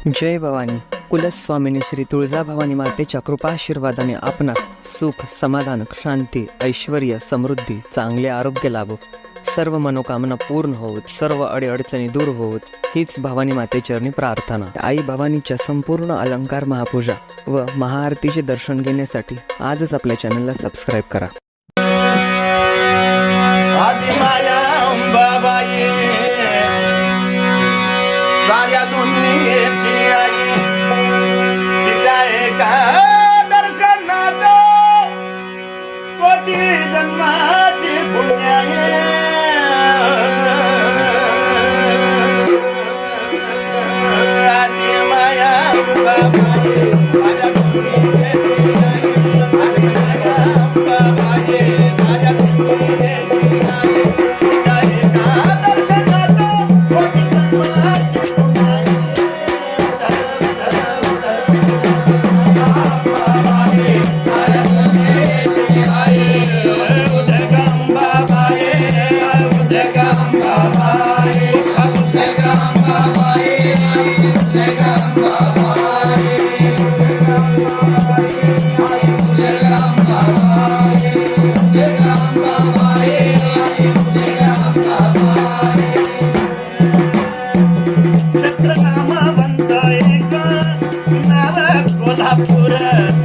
जय भवानी. कुलस्वामिनी श्री तुळजाभवानी मातेच्या कृपाशीर्वादाने आपणास सुख, समाधान, शांती, ऐश्वर्य, समृद्धी, चांगले आरोग्य लाभो, सर्व मनोकामना पूर्ण होत, सर्व अडीअडचणी दूर होत, हीच भवानी मातेचरणी प्रार्थना. आई भवानीच्या संपूर्ण अलंकार महापूजा व महाआरतीचे दर्शन घेण्यासाठी आजच आपल्या चॅनलला सबस्क्राईब करा. आदिमाया अंबाबाई साऱ्या दुनियेची आई, तिच्या एका दर्शनात कोटी जन्माची पुण्य आहे. आदिमाया अंबाबाई साऱ्या दुनियेची आई, आदिमाया अंबाबाई साऱ्या दुनियेची आई, तिच्या एका दर्शनात कोटी जन्माची पुण्य आहे. अंबाबाई साऱ्या दुनियेची आई, उदग अंबाबाई, उदग अंबाबाई, उदग अंबाबाई, उदग अंबाबाई, छत्र नामवंत एक नाव कोल्हापूर,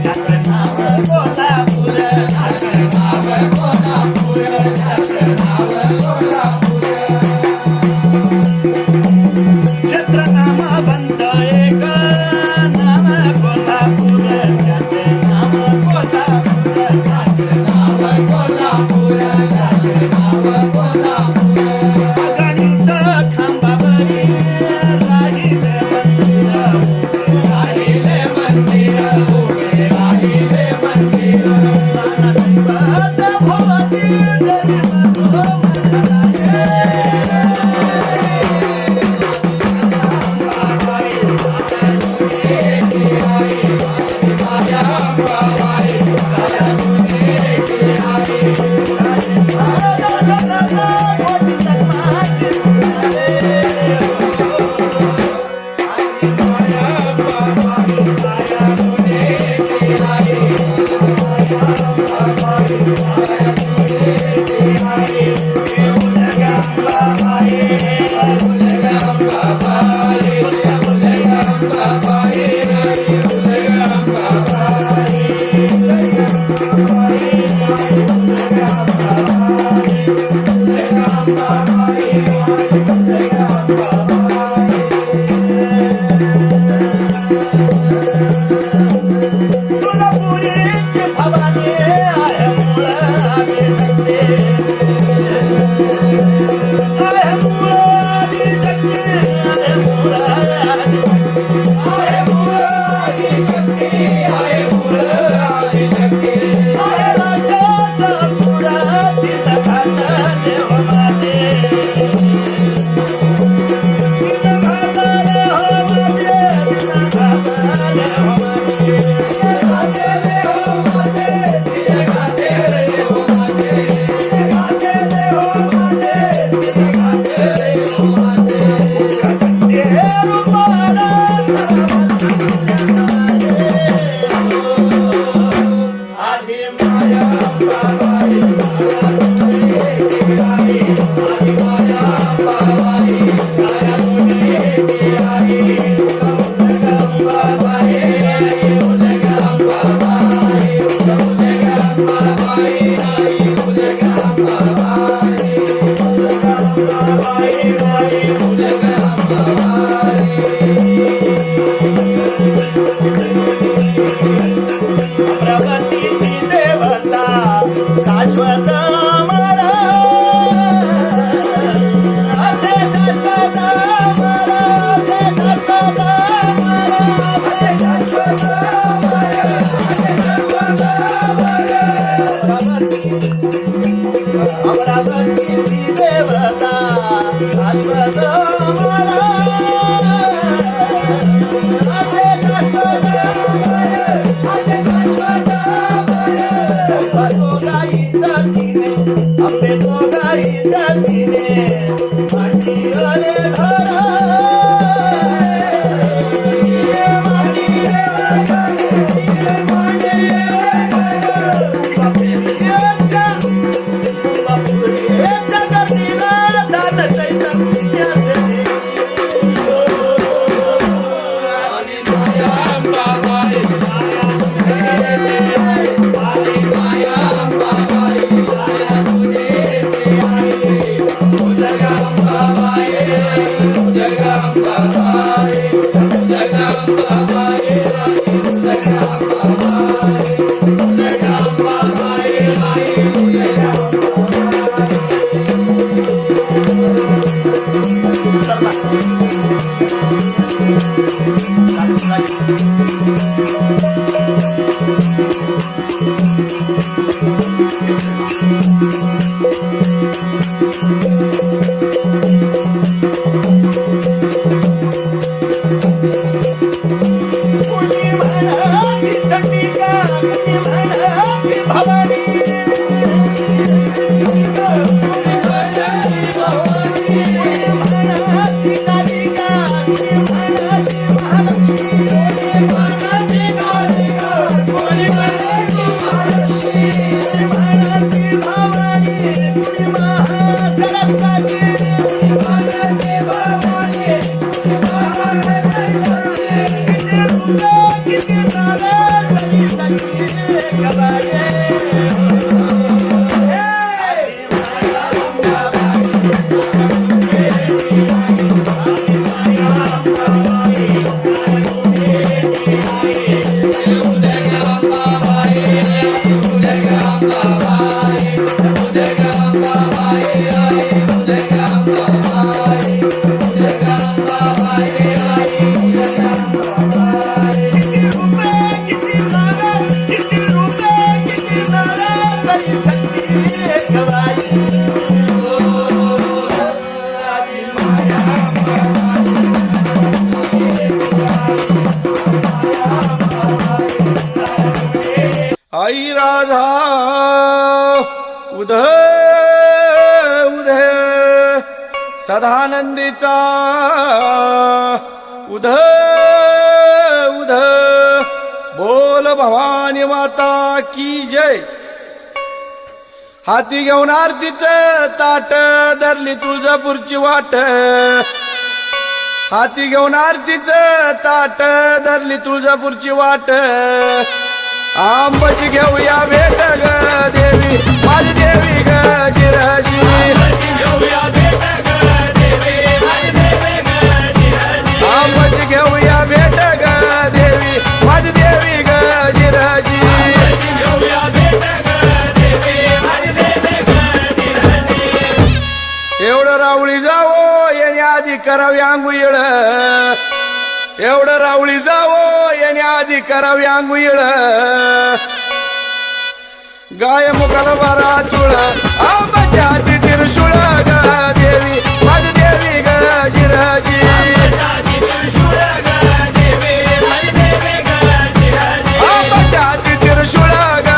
त्याचं नाव कोल्हापूर, त्याचं नाव कोल्हापूर, त्याचं नाव कोल्हापूर. छत्र नामवंत एक नाव कोल्हापूर, त्याचं नाव कोल्हापूर, त्याचं नाव कोल्हापूर, त्याचं नाव कोल्हापूर. गणित खांबावरी राहिले मंदिर, राहिले मंदिर, उभे राहिले मंदिर. प्राणदैवत भवती देवी मधो मंगलाये. अंबाबाई साऱ्या दुनियेची आई, आदिमाया अंबाबाई साऱ्या दुनियेची आई, दर्शनात कोटी जन्माची पुण्य आहे. आदिमाया अंबाबाई साऱ्या दुनियेची आई, अंबाबाई साऱ्या दुनियेची आई, उदग अंबाबाई, उदग अंबाबाई, उदग अंबाबाई, उदग अंबाबाई, उदग अंबाबाई, उदग अंबाबाई, उदग अंबाबाई, उदग अंबाबाई. तुळजापुरीची भवानी आहे मूळ आदिशक्ती, आहे मूळ आदिशक्ती, आहे मूळ आदिशक्ती, आहे मूळ आदिशक्ती, आहे मूळ आदिशक्ती. आहे राक्षस असुर तिला घात देव माते, तिला घात देव माते, तिला घात देव माते, तिला घात देव माते, तिला घात देव माते, तिला घात देव माते, तिला घात देव माते. गगनते रूपाला आदिमाया अंबाबाई साऱ्या दुनियेची आई, आदिमाया अंबाबाई साऱ्या दुनियेची आई, उदग अंबाबाई, उदग अंबाबाई, उदग अंबाबाई, उदग अंबाबाई, उदग अंबाबाई, उदग अंबाबाई. अमरावतीची देवता शाश्वत मला, असे शाश्वत मला, असे शाश्वत मला, असे शाश्वत मला, असे शाश्वत मला. अमरावतीची देवता शाश्वत मला, असे शाश्वत मला, असे शाश्वत मला. दोघाही तिने, आंबे दोघाही तिने, मांडी घर आई राधा उधय उधय सदानंदीचा उधय उधय बोल भवानी माता की जय. हाती घेऊन आरतीचं ताट धरली तुळजापूरची वाट. हाती घेऊन आरतीचं ताट धरली तुळजापूरची वाट. आंबाची घेऊया भेट ग देवी माझी देवी ग जिराजी. आंबाची घेऊया भेट ग देवी माझी देवी ग जिराजी. एवढं रावळी जावो याने आधी करावी आंघोळ. एवढं रावळी जावो याने आधी करावी आंघोळ. गाय मुखाला बारा चुळ आंबाच्या हाती तिरशुळ ग देवी माझी देवी ग जिराजी. आंबाच्या हाती तिरशुळ ग.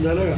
झालं का?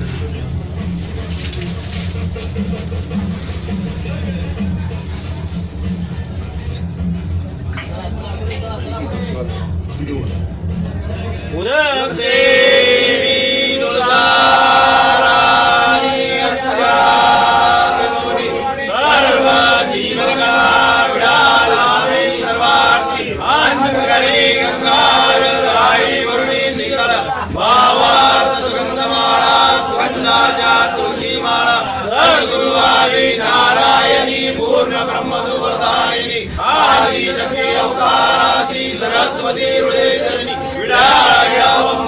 सरस्वती हृदयधरणी विडाळ्यावंबाबाई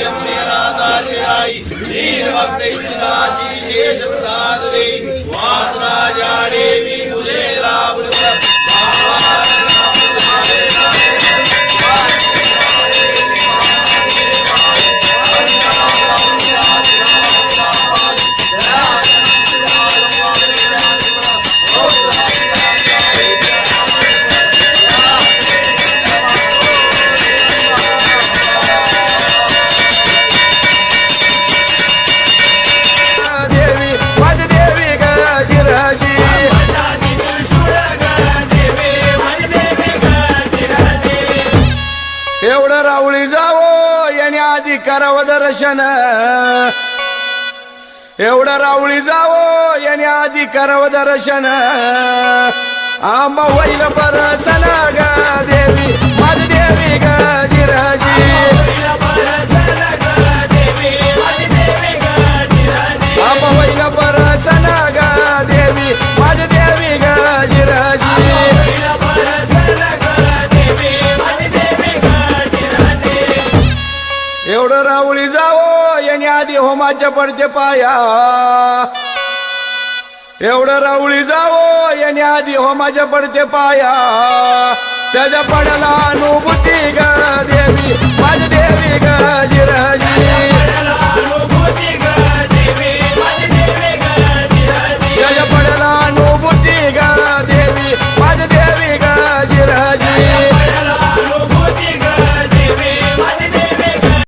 अम्मेनाथाची आई दीन भक्त इच्छिताची शेष प्रसाद देई वासराजा देवी मुलेला दर्शन एवढं राऊळी जावो याने आधी करावं दर्शन आंबा होईल परसन ग देवी माझी देवी ग जिराजी आंबा होईल परसन ग देवी माझी देवी ग जिराजी एवढं राऊळी जावो याने आधी होमाच्या पडते पाया एवढं राऊळी जावो याने आधी होमाच्या पडते पाया त्याच्या पडाला अनुभूती ग देवी माझी देवी ग जिराजी